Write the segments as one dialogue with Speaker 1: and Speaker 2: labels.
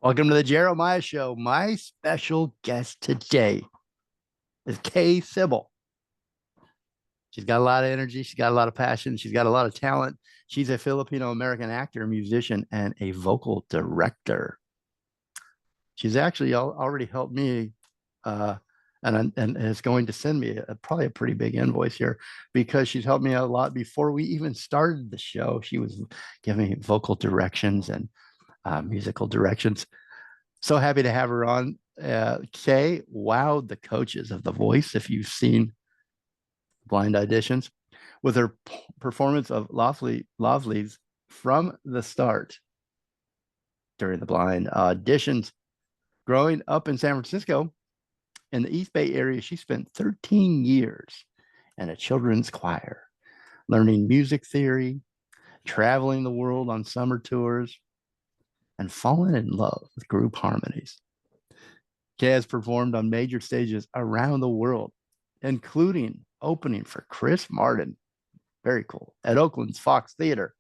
Speaker 1: Welcome to the Jeremiah Show. My special guest today is Kay Sibal. She's got a lot of energy. She's got a lot of passion. She's got a lot of talent. She's a Filipino-American actor, musician, and a vocal director. She's actually already helped me, uh, and is going to send me probably a pretty big invoice here because she's helped me out a lot before we even started the show. She was giving me vocal directions and musical directions. So happy to have her on. Kay wowed the coaches of The Voice, if you've seen blind auditions, with her performance of Lovely's from the start during the blind auditions. Growing up in San Francisco, in the East Bay area, she spent 13 years in a children's choir, learning music theory, traveling the world on summer tours, and fallen in love with group harmonies. Kay has performed on major stages around the world, including opening for Chris Martin, very cool, at Oakland's Fox Theater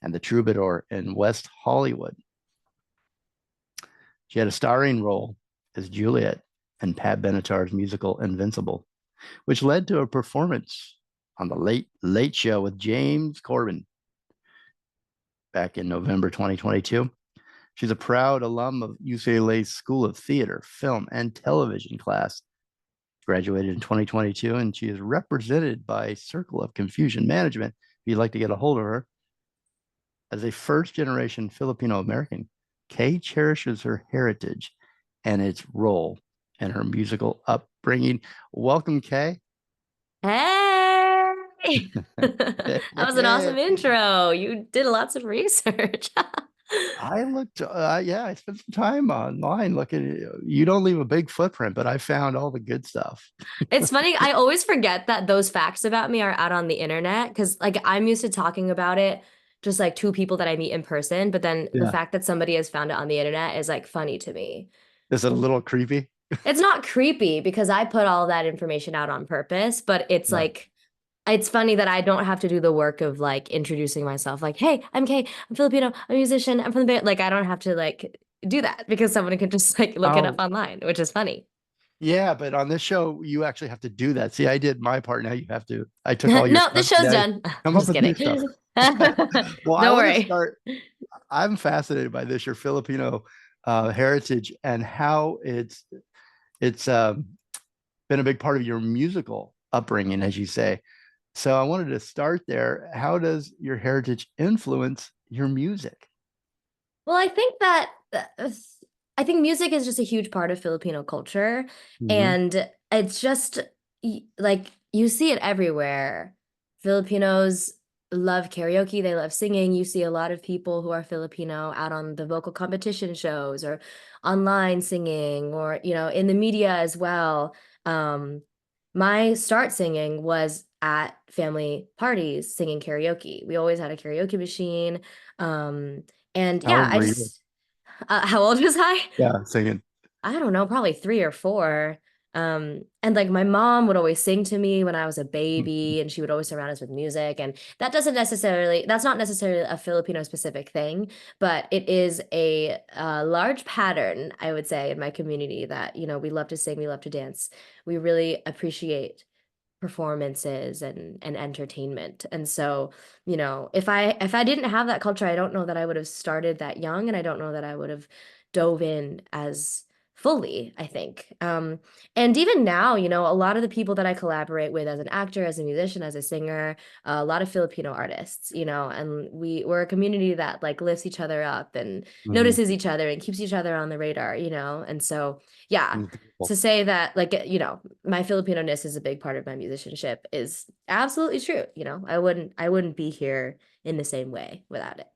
Speaker 1: and the Troubadour in West Hollywood. She had a starring role as Juliet in Pat Benatar's musical Invincible, which led to a performance on the Late Late Show with James Corden back in November 2022. She's a proud alum of UCLA's School of Theater, Film, and Television class. Graduated in 2022, and she is represented by Circle of Confusion Management. If you'd like to get a hold of her, as a first-generation Filipino-American, Kay cherishes her heritage and its role in her musical upbringing. Welcome, Kay.
Speaker 2: Hey, that was an awesome intro. You did lots of research.
Speaker 1: I looked, yeah, I spent some time online looking. You don't leave a big footprint, but I found all the good stuff.
Speaker 2: It's funny. I always forget that those facts about me are out on the internet because, like, I'm used to talking about it just like two people that I meet in person. But then the
Speaker 1: Yeah.
Speaker 2: fact that somebody has found it on the internet is like funny to me.
Speaker 1: Is it a little creepy?
Speaker 2: It's not creepy because I put all that information out on purpose, but it's
Speaker 1: Yeah.
Speaker 2: like, it's funny that I don't have to do the work of like introducing myself. Like, hey, I'm Kay. I'm Filipino. I'm a musician. I'm from the Bay. Like, I don't have to like do that because someone can just like look it up
Speaker 1: Oh,
Speaker 2: online, which is funny.
Speaker 1: yeah, but on this show, you actually have to do that. See, I did my part. Now you have to. I took all your
Speaker 2: No, the
Speaker 1: stuff.
Speaker 2: show's
Speaker 1: Now
Speaker 2: done. I'm
Speaker 1: come up
Speaker 2: just
Speaker 1: with new
Speaker 2: kidding.
Speaker 1: stuff. Well, I
Speaker 2: Don't
Speaker 1: want to
Speaker 2: worry.
Speaker 1: start. I'm fascinated by this, your Filipino heritage and how it's been a big part of your musical upbringing, as you say. So I wanted to start there. How does your heritage influence your music?
Speaker 2: Well, I think music is just a huge part of Filipino culture,
Speaker 1: Hmm.
Speaker 2: and it's just like you see it everywhere. Filipinos love karaoke, they love singing. You see a lot of people who are Filipino out on the vocal competition shows or online singing or, in the media as well. Um, my start singing was at family parties singing karaoke. We always had a karaoke machine. Um, and
Speaker 1: How
Speaker 2: yeah,
Speaker 1: old
Speaker 2: I
Speaker 1: were you?
Speaker 2: just, how old was I?
Speaker 1: Yeah, singing.
Speaker 2: I don't know, probably 3 or 4. And like my mom would always sing to me when I was a baby, and she would always surround us with music. And that's not necessarily a Filipino specific thing, but it is a large pattern, I would say, in my community that, we love to sing, we love to dance. We really appreciate performances and entertainment. And so, if I didn't have that culture, I don't know that I would have started that young, and I don't know that I would have dove in as fully, I think. And even now, a lot of the people that I collaborate with as an actor, as a musician, as a singer, a lot of Filipino artists, and we're a community that like lifts each other up and
Speaker 1: Mhm.
Speaker 2: notices each other and keeps each other on the radar, and so yeah,
Speaker 1: Beautiful.
Speaker 2: to say that like my Filipino-ness is a big part of my musicianship is absolutely true. I wouldn't be here in the same way without it.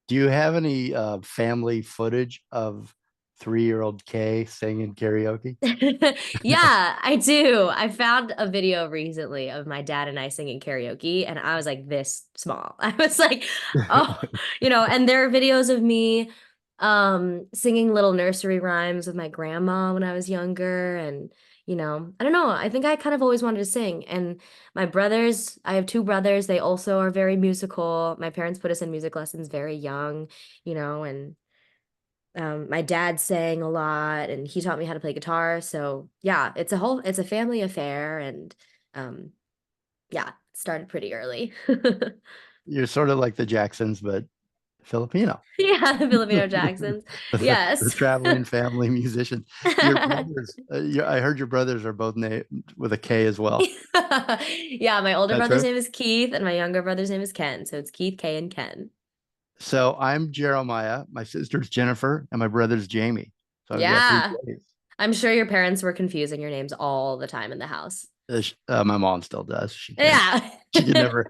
Speaker 1: Do you have any family footage of 3-year-old Kay singing karaoke?
Speaker 2: Yeah, I do. I found a video recently of my dad and I singing karaoke, and I was like this small. I was like, oh, and there are videos of me singing little nursery rhymes with my grandma when I was younger. And, I don't know. I think I kind of always wanted to sing. And my brothers, I have two brothers, they also are very musical. My parents put us in music lessons very young, and My dad sang a lot and he taught me how to play guitar. So yeah, it's a family affair and um, yeah, it started pretty early.
Speaker 1: You're sort of like the Jacksons, but Filipino.
Speaker 2: Yeah, the Filipino Jacksons.
Speaker 1: The
Speaker 2: Yes.
Speaker 1: traveling family musician. Your brothers, I heard your brothers are both named with a K as well.
Speaker 2: Yeah, my older
Speaker 1: That's
Speaker 2: brother's
Speaker 1: true.
Speaker 2: name is Keith and my younger brother's name is Ken. So it's Keith, Kay, and Ken.
Speaker 1: So I'm Jeremiah, my sister's Jennifer, and my brother's Jamie. So I've got three
Speaker 2: Yeah.
Speaker 1: J's.
Speaker 2: I'm sure your parents were confusing your names all the time in the house.
Speaker 1: My mom still does.
Speaker 2: Yeah.
Speaker 1: She can never,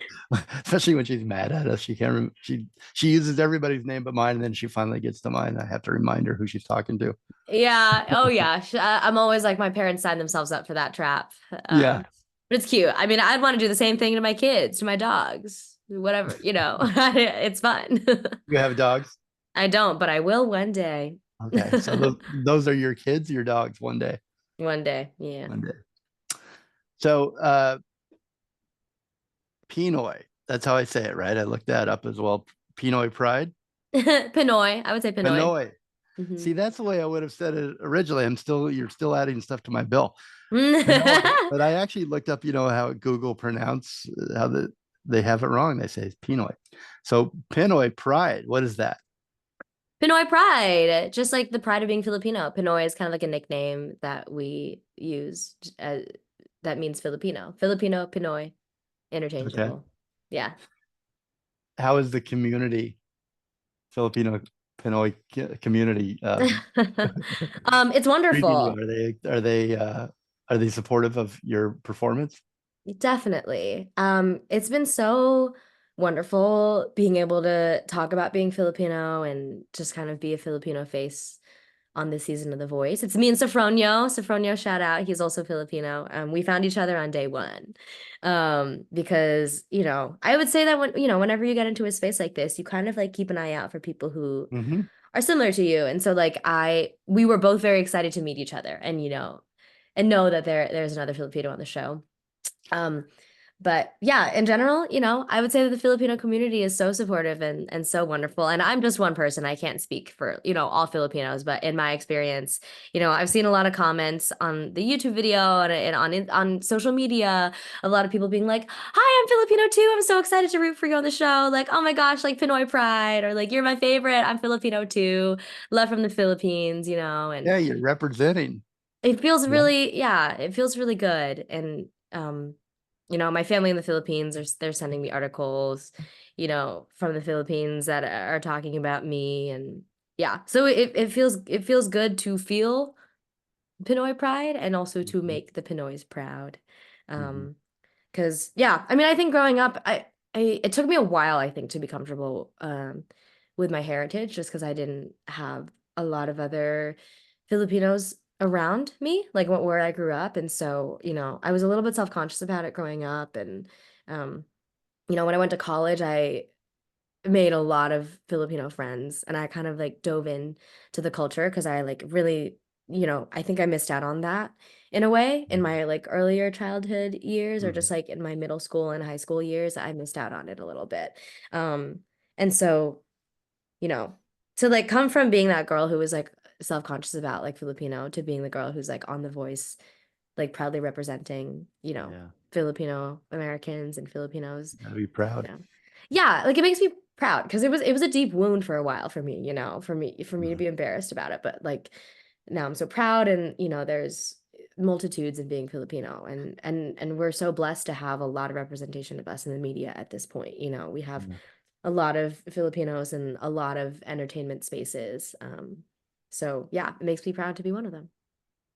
Speaker 1: especially when she's mad at us. She can't. She uses everybody's name but mine, and then she finally gets to mine. I have to remind her who she's talking to.
Speaker 2: Yeah. Oh, yeah. I'm always like, my parents signed themselves up for that trap.
Speaker 1: Yeah.
Speaker 2: But it's cute. I mean, I'd want to do the same thing to my kids, to my dogs, whatever, it's fun.
Speaker 1: You have dogs?
Speaker 2: I don't, but I will one day.
Speaker 1: Okay. So those are your kids, your dogs one day.
Speaker 2: One day. Yeah.
Speaker 1: One day. So Pinoy, that's how I say it, right? I looked that up as well. Pinoy Pride.
Speaker 2: Pinoy. I would say Pinoy.
Speaker 1: Pinoy.
Speaker 2: Mhm.
Speaker 1: See, that's the way I would have said it originally. You're still adding stuff to my bill. Pinoy. But I actually looked up, how Google pronounce they have it wrong. They say it's Pinoy. So Pinoy Pride, what is that?
Speaker 2: Pinoy Pride, just like the pride of being Filipino. Pinoy is kind of like a nickname that we use that means Filipino. Filipino, Pinoy,
Speaker 1: Okay.
Speaker 2: interchangeable. Yeah.
Speaker 1: How is the community, Filipino Pinoy community
Speaker 2: It's
Speaker 1: treating you?
Speaker 2: wonderful.
Speaker 1: Are they supportive of your performance?
Speaker 2: Definitely. It's been so wonderful being able to talk about being Filipino and just kind of be a Filipino face on this season of The Voice. It's me and Sofronio. Sofronio, shout out. He's also Filipino. We found each other on day one. Because, I would say that whenever you get into a space like this, you kind of like keep an eye out for people who
Speaker 1: Mm-hmm.
Speaker 2: are similar to you. And so like we were both very excited to meet each other and know that there's another Filipino on the show. Um, but yeah, in general, I would say that the Filipino community is so supportive and so wonderful. And I'm just one person. I can't speak for, all Filipinos, but in my experience, I've seen a lot of comments on the YouTube video and on social media, a lot of people being like, "Hi, I'm Filipino too. I'm so excited to root for you on the show." Like, "Oh my gosh, like Pinoy Pride," or like, "You're my favorite. I'm Filipino too. Love from the Philippines," and
Speaker 1: Yeah, you're representing.
Speaker 2: it feels
Speaker 1: Yeah.
Speaker 2: really, yeah, it feels really good. And my family in the Philippines they're sending me articles, from the Philippines that are talking about me. And yeah, so it feels good to feel Pinoy pride and also to
Speaker 1: Mhm.
Speaker 2: make the Pinoys proud.
Speaker 1: Mhm.
Speaker 2: Um, because yeah, I mean, I think growing up, it took me a while, I think, to be comfortable with my heritage, just because I didn't have a lot of other Filipinos around me, like where I grew up, and so I was a little bit self-conscious about it growing up, and um, when I went to college, I made a lot of Filipino friends, and I kind of like dove in to the culture because I like really, I think I missed out on that in a way in my like earlier childhood years or
Speaker 1: Mhm.
Speaker 2: just like in my middle school and high school years. I missed out on it a little bit. Um, and so, you know, to like come from being that girl who was like self-conscious about like Filipino to being the girl who's like on The Voice, like proudly representing,
Speaker 1: Yeah,
Speaker 2: Filipino Americans and Filipinos,
Speaker 1: gotta be
Speaker 2: you
Speaker 1: proud.
Speaker 2: know. Yeah, like it makes me proud because it was a deep wound for a while for me, for me to
Speaker 1: Mhm.
Speaker 2: be embarrassed about it. But like now I'm so proud and there's multitudes of being Filipino and we're so blessed to have a lot of representation of us in the media at this point. We have
Speaker 1: Yeah.
Speaker 2: a lot of Filipinos in a lot of entertainment spaces. So yeah, it makes me proud to be one of them.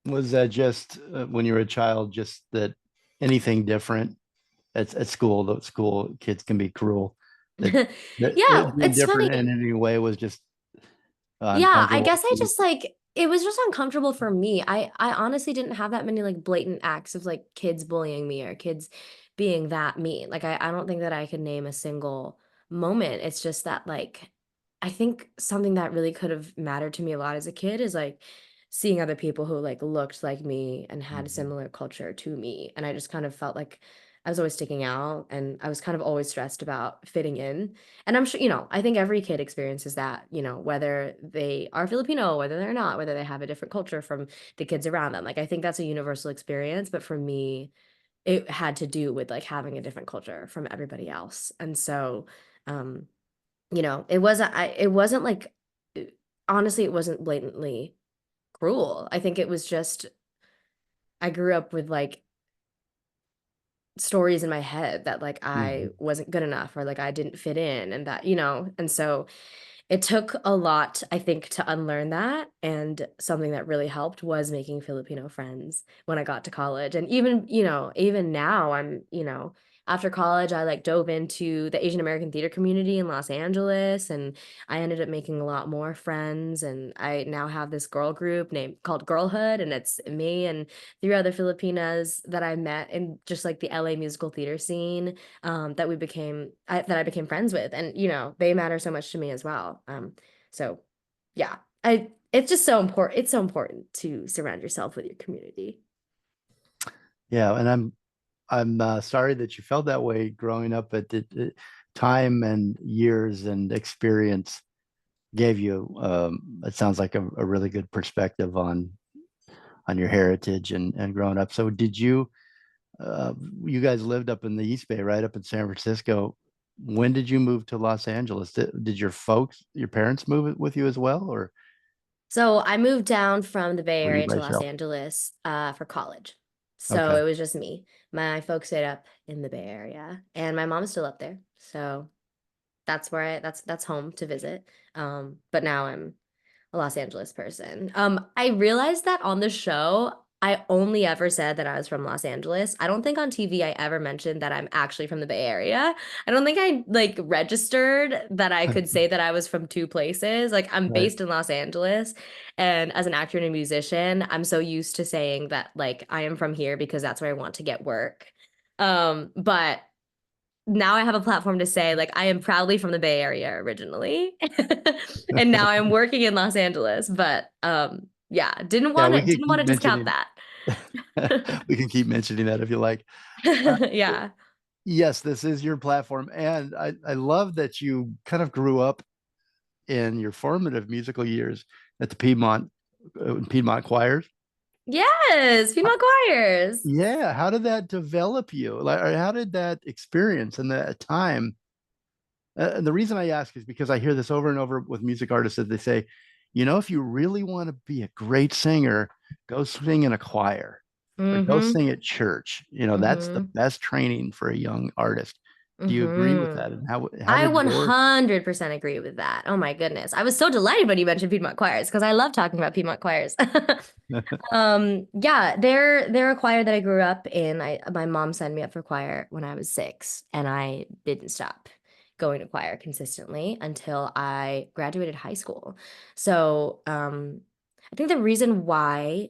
Speaker 1: Was that just when you were a child, just that anything different at school, the school kids can be cruel, that,
Speaker 2: Yeah,
Speaker 1: being
Speaker 2: it's
Speaker 1: different in
Speaker 2: funny.
Speaker 1: any way was just
Speaker 2: Yeah, I
Speaker 1: uncomfortable
Speaker 2: guess
Speaker 1: for
Speaker 2: I
Speaker 1: you?
Speaker 2: just like it was just uncomfortable for me. I honestly didn't have that many like blatant acts of like kids bullying me or kids being that mean. Like I don't think that I could name a single moment. It's just that like I think something that really could have mattered to me a lot as a kid is like seeing other people who like looked like me and had a
Speaker 1: Mhm.
Speaker 2: similar culture to me. And I just kind of felt like I was always sticking out, and I was kind of always stressed about fitting in. And I'm sure, I think every kid experiences that, whether they are Filipino, whether they're not, whether they have a different culture from the kids around them. Like, I think that's a universal experience, but for me, it had to do with like having a different culture from everybody else. And so, um, it wasn't like, honestly, it wasn't blatantly cruel. I think it was just, I grew up with like stories in my head that like I
Speaker 1: Mhm.
Speaker 2: wasn't good enough or like I didn't fit in, and that, and so it took a lot, I think, to unlearn that, and something that really helped was making Filipino friends when I got to college. And even now after college, I like dove into the Asian American theater community in Los Angeles, and I ended up making a lot more friends, and I now have this girl group named called Girlhood, and it's me and three other Filipinas that I met in just like the LA musical theater scene, that I became friends with, and they matter so much to me as well. So yeah, I it's just so important. It's so important to surround yourself with your community.
Speaker 1: Yeah, and I'm sorry that you felt that way growing up, but time and years and experience gave you, it sounds like a really good perspective on your heritage and growing up. So did you, you guys lived up in the East Bay, right up in San Francisco. When did you move to Los Angeles? Did your parents move with you as well, or
Speaker 2: So I moved down from the Bay
Speaker 1: were you
Speaker 2: Area
Speaker 1: by
Speaker 2: to Los
Speaker 1: yourself?
Speaker 2: Angeles for college. So
Speaker 1: Okay.
Speaker 2: it was just me. My folks stayed up in the Bay Area, and my mom's still up there. So that's where that's home to visit. But now I'm a Los Angeles person. I realized that on the show, I only ever said that I was from Los Angeles. I don't think on TV I ever mentioned that I'm actually from the Bay Area. I don't think I like registered that I could say that I was from two places. Like, I'm
Speaker 1: Right.
Speaker 2: based in Los Angeles, and as an actor and a musician, I'm so used to saying that like I am from here because that's where I want to get work. But now I have a platform to say like I am proudly from the Bay Area originally. And now I'm working in Los Angeles, but yeah, didn't
Speaker 1: Yeah,
Speaker 2: want
Speaker 1: we
Speaker 2: to
Speaker 1: could
Speaker 2: didn't want
Speaker 1: keep
Speaker 2: to discount
Speaker 1: mentioning
Speaker 2: that.
Speaker 1: we can keep mentioning that if you like. Uh,
Speaker 2: Yeah.
Speaker 1: yes, this is your platform, and I love that you kind of grew up in your formative musical years at the Piedmont choirs.
Speaker 2: Yes,
Speaker 1: Uh,
Speaker 2: female choirs.
Speaker 1: Yeah, how did that develop you? Like, or how did that experience and that time? And the reason I ask is because I hear this over and over with music artists that they say, if you really want to be a great singer, go sing in a choir or go
Speaker 2: Mm-hmm.
Speaker 1: sing at church. That's the
Speaker 2: Mm-hmm.
Speaker 1: best training for a young artist. Do you agree with
Speaker 2: Mm-hmm.
Speaker 1: that? And how
Speaker 2: I
Speaker 1: did your
Speaker 2: 100% agree with that. Oh my goodness. I was so delighted when you mentioned Piedmont choirs because I love talking about Piedmont choirs. Yeah, they're a choir that I grew up in. My mom signed me up for choir when I was 6, and I didn't stop going to choir consistently until I graduated high school. So, I think the reason why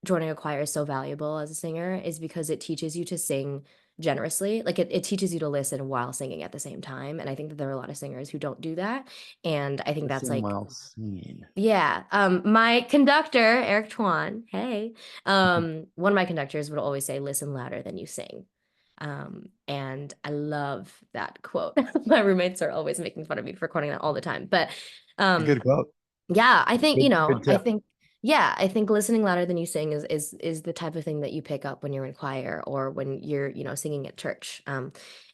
Speaker 2: joining a choir is so valuable as a singer is because it teaches you to sing generously. Like, it teaches you to listen while singing at the same time. And I think that there are a lot of singers who don't do that. And I think that's
Speaker 1: listen
Speaker 2: like,
Speaker 1: while singing?
Speaker 2: yeah. My conductor, Eric Twan, hey, one of my conductors would always say, listen louder than you sing. And I love that quote. My roommates are always making fun of me for quoting that all the time. But
Speaker 1: A good
Speaker 2: um,
Speaker 1: quote.
Speaker 2: yeah, I think,
Speaker 1: Good tip.
Speaker 2: yeah, I think listening louder than you sing is the type of thing that you pick up when you're in choir or when you're, singing at church.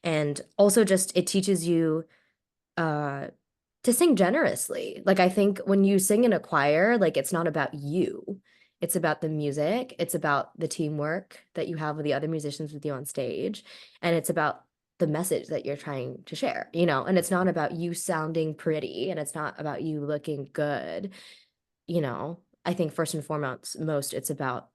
Speaker 2: And also just it teaches you uh to sing generously. Like, I think when you sing in a choir, like, it's not about you. It's about the music. It's about the teamwork that you have with the other musicians with you on stage. And it's about the message that you're trying to share, and it's not about you sounding pretty, and it's not about you looking good. I think first and foremost, it's about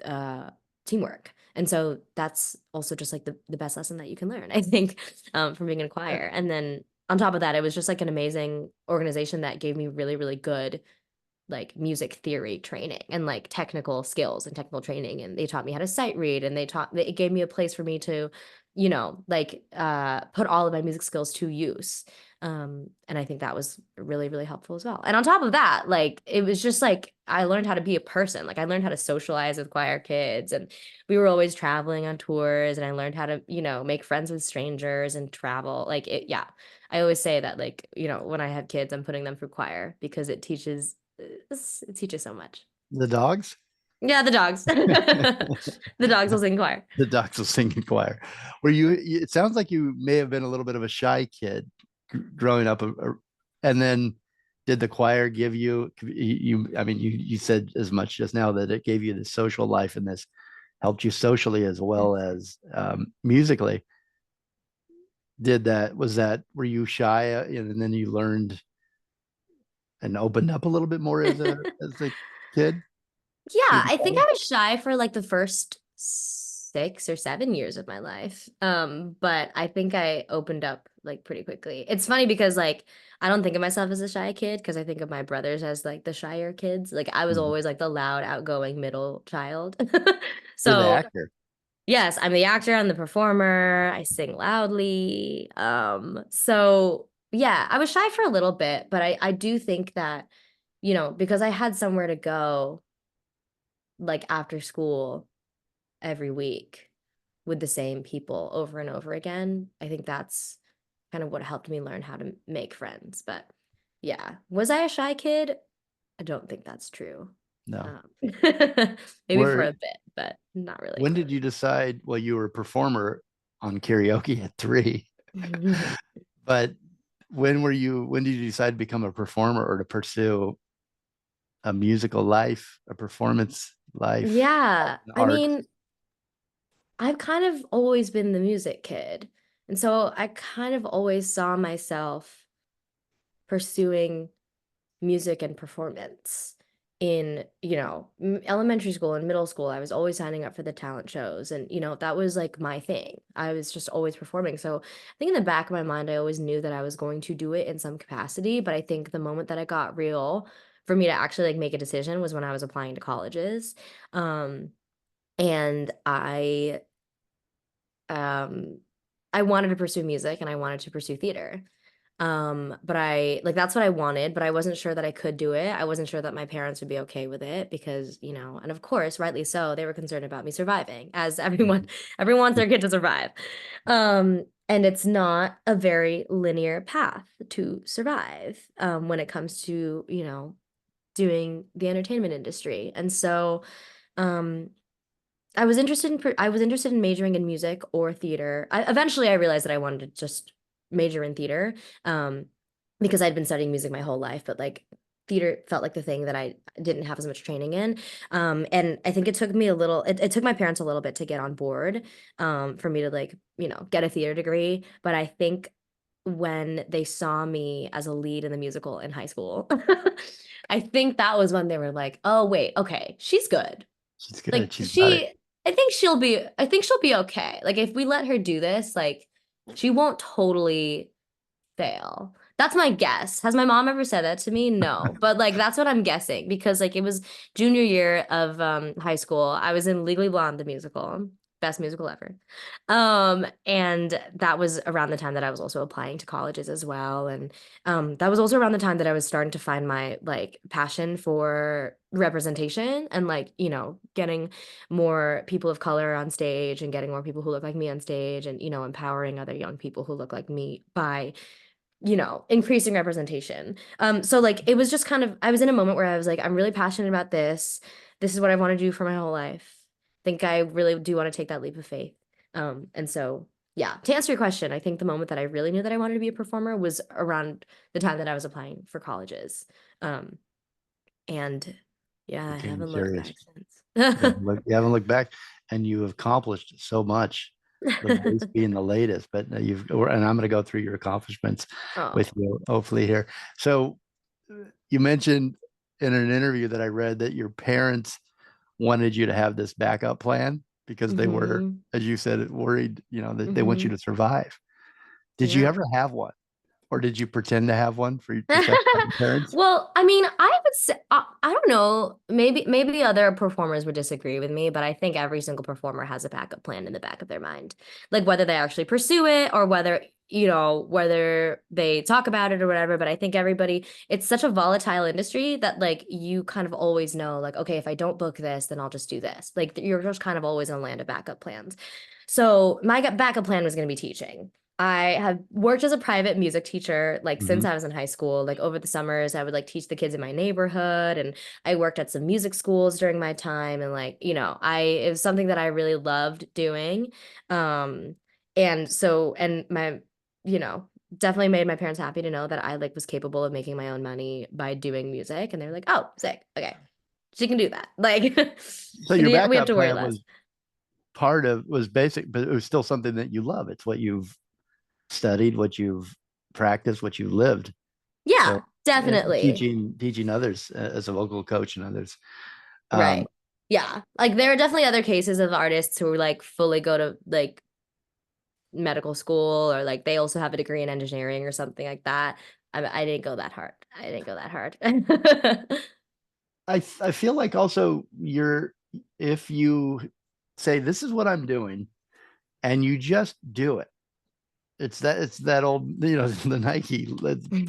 Speaker 2: uh teamwork. And so that's also just like the best lesson that you can learn, I think, from being in a
Speaker 1: Uh,
Speaker 2: choir. And then on top of that, it was just like an amazing organization that gave me really, really good like music theory training and like technical skills and technical training. And they taught me how to sight read, and it gave me a place for me to you know, like put all of my music skills to use. And I think that was really, really helpful as well. And on top of that, like it was just like I learned how to be a person. Like I learned how to socialize with choir kids, and we were always traveling on tours, and I learned how to, you know, make friends with strangers and travel. Like it, yeah. I always say that, like, you know, when I have kids, I'm putting them through choir because it teaches so much.
Speaker 1: The dogs?
Speaker 2: Yeah, the dogs. The dogs will sing choir.
Speaker 1: The dogs will sing in choir. Were it sounds like you may have been a little bit of a shy kid growing up, and then did the choir give I mean, you said as much just now that it gave you this social life and this helped you socially as well as musically. Were you shy and then you learned and opened up a little bit more as a kid?
Speaker 2: Yeah,
Speaker 1: Through the
Speaker 2: I think
Speaker 1: choir?
Speaker 2: I was shy for like the first 6 or 7 years of my life. But I think I opened up like pretty quickly. It's funny because like I don't think of myself as a shy kid because I think of my brothers as like the shyer kids. Like I was
Speaker 1: Mhm.
Speaker 2: always like the loud, outgoing middle child.
Speaker 1: You're the
Speaker 2: So
Speaker 1: actor.
Speaker 2: yes, I'm the actor, I'm the performer, I sing loudly. So yeah, I was shy for a little bit, but I do think that, you know, because I had somewhere to go like after school every week with the same people over and over again, I think that's kind of what helped me learn how to make friends. But yeah, was I a shy kid? I don't think that's true.
Speaker 1: No.
Speaker 2: Um, maybe for
Speaker 1: Where
Speaker 2: a bit, but not really.
Speaker 1: When did you decide? Well, you were a performer on karaoke at 3, but when did you decide to become a performer or to pursue a musical life, a performance life,
Speaker 2: Yeah,
Speaker 1: an
Speaker 2: I
Speaker 1: art?
Speaker 2: mean, I've kind of always been the music kid. And so I kind of always saw myself pursuing music and performance in, you know, elementary school and middle school. I was always signing up for the talent shows, and you know, that was like my thing. I was just always performing. So I think in the back of my mind I always knew that I was going to do it in some capacity, but I think the moment that it got real for me to actually like make a decision was when I was applying to colleges. Um and um I wanted to pursue music and I wanted to pursue theater. But I like that's what I wanted, but I wasn't sure that I could do it. I wasn't sure that my parents would be okay with it because, you know, and of course, rightly so, they were concerned about me surviving, as everyone wants their kid to survive. And it's not a very linear path to survive, when it comes to, you know, doing the entertainment industry. And so, um, I was interested in majoring in music or theater. Eventually I realized that I wanted to just major in theater, um, because I'd been studying music my whole life, but like theater felt like the thing that I didn't have as much training in. And I think it took me it took my parents a little bit to get on board, for me to like, you know, get a theater degree. But I think when they saw me as a lead in the musical in high school, I think that was when they were like, oh, wait, okay, she's good.
Speaker 1: She's good.
Speaker 2: Like
Speaker 1: She's got it.
Speaker 2: I think she'll be okay. Like if we let her do this, like she won't totally fail. That's my guess. Has my mom ever said that to me? No. But like that's what I'm guessing because like it was junior year of high school. I was in Legally Blonde the musical. Best musical ever. And that was around the time that I was also applying to colleges as well. And that was also around the time that I was starting to find my like passion for representation and like, you know, getting more people of color on stage and getting more people who look like me on stage and, you know, empowering other young people who look like me by, you know, increasing representation. So like it was just kind of I was in a moment where I was like, I'm really passionate about this. This is what I want to do for my whole life. Think I really do want to take that leap of faith. And so yeah, to answer your question, I think the moment that I really knew that I wanted to be a performer was around the time that I was applying for colleges. Um, and yeah, I
Speaker 1: Became
Speaker 2: haven't looked
Speaker 1: serious.
Speaker 2: back since.
Speaker 1: You haven't looked back, and you have accomplished so much with this being the latest. But and I'm going to go through your accomplishments with
Speaker 2: Oh.
Speaker 1: you, hopefully here. So you mentioned in an interview that I read that your parents wanted you to have this backup plan because they were,
Speaker 2: Mm-hmm.
Speaker 1: as you said, worried, you know, that they want you
Speaker 2: Mm-hmm.
Speaker 1: to survive. Did you
Speaker 2: Yeah.
Speaker 1: ever have one? or did you pretend to have one for to satisfy your parents?
Speaker 2: Well, I mean, I would say I don't know. Maybe other performers would disagree with me, but I think every single performer has a backup plan in the back of their mind. Like whether they actually pursue it or whether, whether they talk about it or whatever. But I think everybody, it's such a volatile industry that like you kind of always know, like, okay, if I don't book this, then I'll just do this. Like you're just kind of always gonna land a backup plans. So my backup plan was going to be teaching. I have worked as a private music teacher like since
Speaker 1: Mhm.
Speaker 2: I was in high school. Like over the summers, I would like teach the kids in my neighborhood, and I worked at some music schools during my time. And like, it was something that I really loved doing. Um, and so, and my, you know, definitely made my parents happy to know that I like was capable of making my own money by doing music. And they're like, oh, sick. Okay. She can do that. Like,
Speaker 1: So your
Speaker 2: we have
Speaker 1: backup
Speaker 2: to worry
Speaker 1: plan
Speaker 2: less.
Speaker 1: was basic, but it was still something that you love. It's what you've studied, what you've practiced, what you've lived.
Speaker 2: Yeah,
Speaker 1: So
Speaker 2: definitely.
Speaker 1: teaching others as a vocal coach and others. Um,
Speaker 2: Right. Yeah. Like there are definitely other cases of artists who like fully go to like medical school or like they also have a degree in engineering or something like that. I didn't go that hard. I didn't go that hard.
Speaker 1: I feel like also if you say this is what I'm doing and you just do it. It's that old, the Nike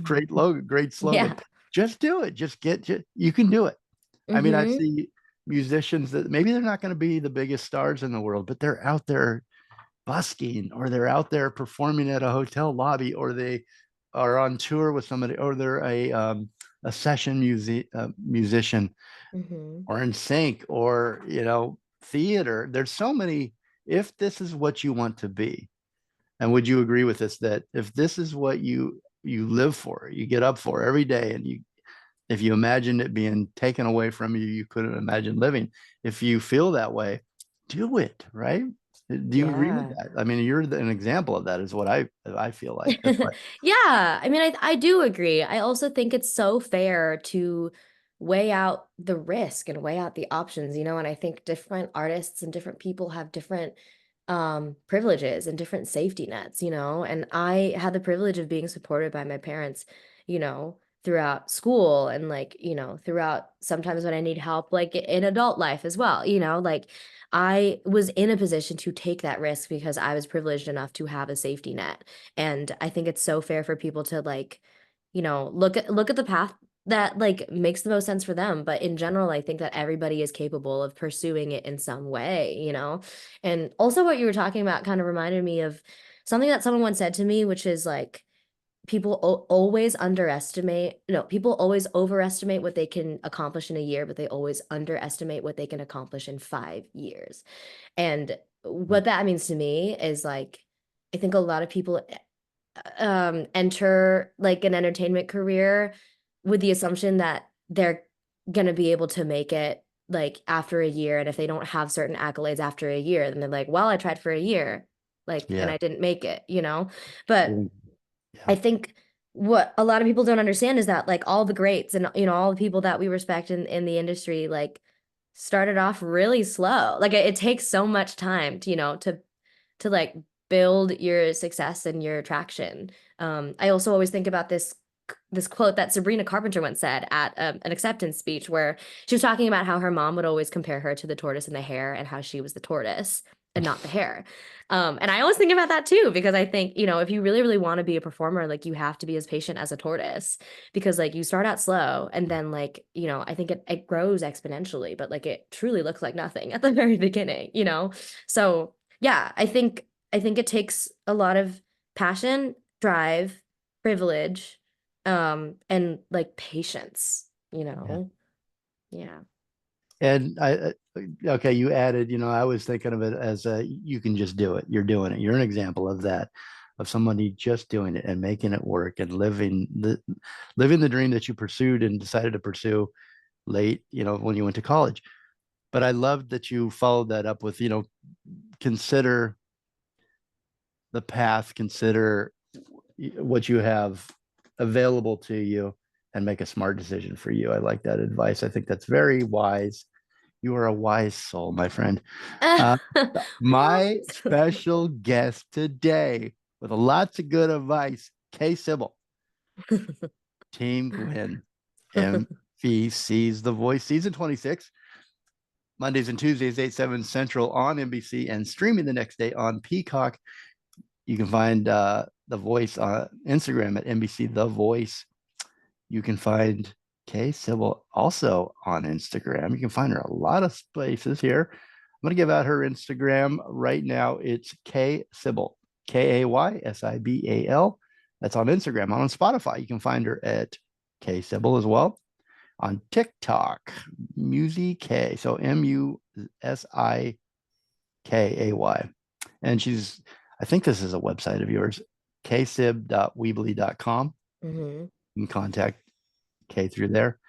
Speaker 1: great logo, great slogan.
Speaker 2: Yeah.
Speaker 1: Just do it. You can do it. I mean, I
Speaker 2: Hmm.
Speaker 1: see musicians that maybe they're not going to be the biggest stars in the world, but they're out there busking, or they're out there performing at a hotel lobby, or they are on tour with somebody, or they're a session musician,
Speaker 2: Hmm.
Speaker 1: or in sync, or theater. There's so many. If this is what you want to be, and would you agree with this, that if this is what you live for, you get up for every day, and if you imagined it being taken away from you, you couldn't imagine living. If you feel that way, do it, right? Do you agree with
Speaker 2: Yeah.
Speaker 1: that? I mean, you're an example of that, is what I feel like. That's why.
Speaker 2: Yeah, I mean, I do agree. I also think it's so fair to weigh out the risk and weigh out the options, and I think different artists and different people have different privileges and different safety nets, and I had the privilege of being supported by my parents, throughout school and like, throughout sometimes when I need help like in adult life as well, like I was in a position to take that risk because I was privileged enough to have a safety net. And I think it's so fair for people to like, look at the path that like makes the most sense for them. But in general, I think that everybody is capable of pursuing it in some way, And also what you were talking about kind of reminded me of something that someone once said to me, which is like people always underestimate, no, people always overestimate what they can accomplish in a year, but they always underestimate what they can accomplish in 5 years. And what that means to me is like, I think a lot of people enter like an entertainment career with the assumption that they're gonna be able to make it like after a year. And if they don't have certain accolades after a year, then they're like, well, I tried for a year, like, and
Speaker 1: Yeah.
Speaker 2: I didn't make it. But
Speaker 1: Mm. Yeah.
Speaker 2: I think what a lot of people don't understand is that like all the greats and all the people that we respect in the industry like started off really slow. Like it takes so much time to to like build your success and your traction. I also always think about this quote that Sabrina Carpenter once said at an acceptance speech where she was talking about how her mom would always compare her to the tortoise and the hare and how she was the tortoise and not the hare. And I always think about that too, because I think, if you really, really want to be a performer, like you have to be as patient as a tortoise because like you start out slow and then like, I think it grows exponentially, but like it truly looks like nothing at the very beginning. So yeah, I think it takes a lot of passion, drive, privilege, and like patience.
Speaker 1: Yeah.
Speaker 2: Yeah.
Speaker 1: And okay, you added, I was thinking of it as you can just do it. You're doing it. You're an example of that, of somebody just doing it and making it work and living the dream that you pursued and decided to pursue late, when you went to college. But I loved that you followed that up with, consider the path, consider what you have available to you, and make a smart decision for you. I like that advice. I think that's very wise. You are a wise soul, my friend. Uh,
Speaker 2: Well,
Speaker 1: my special guest today with lots of good advice, Kay Sibal. Team Gwen. MVC's The Voice, season 26. Mondays and Tuesdays, 8, 7 Central on NBC and streaming the next day on Peacock. You can find The Voice on Instagram at NBC The Voice. You can find Kay Sibal also on Instagram. You can find her a lot of places here. I'm going to give out her Instagram right now. It's Kay Sibal, KAYSIBAL. That's on Instagram. On Spotify, you can find her at Kay Sibal as well. On TikTok, Musicay, so MUSIKAY. And I think this is a website of yours, ksib.weebly.com.
Speaker 2: Mm-hmm.
Speaker 1: You can contact Kay through there.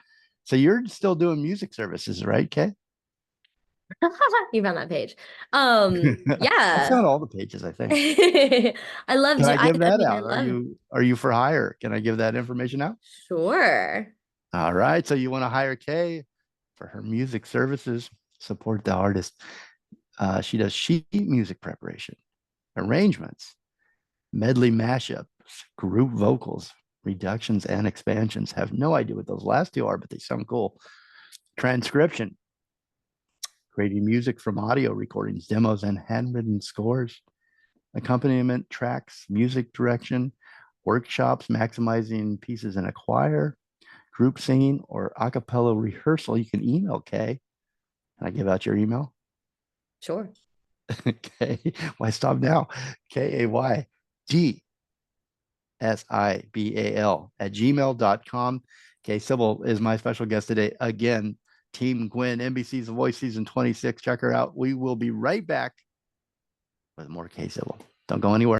Speaker 1: So you're still doing music services, right, Kay?
Speaker 2: You found that page.
Speaker 1: I
Speaker 2: Yeah.
Speaker 1: found all the pages, I think.
Speaker 2: I love
Speaker 1: Can
Speaker 2: to.
Speaker 1: I give
Speaker 2: I
Speaker 1: that
Speaker 2: mean, I
Speaker 1: out?
Speaker 2: love.
Speaker 1: Are you for hire? Can I give that information out?
Speaker 2: Sure.
Speaker 1: All right. So you want to hire Kay for her music services, support the artist. She does sheet music preparation, arrangements, medley mashups, group vocals, reductions, and expansions. Have no idea what those last two are, but they sound cool. Transcription, creating music from audio recordings, demos, and handwritten scores. Accompaniment tracks, music direction, workshops, maximizing pieces in a choir, group singing, or a cappella rehearsal. You can email Kay. Can I give out your email?
Speaker 2: Sure.
Speaker 1: Okay. Why stop now? KAYGSIBAL@gmail.com. Kay Sibal is my special guest today. Again, Team Gwen, NBC's The Voice, season 26. Check her out. We will be right back with more Kay Sibal. Don't go anywhere.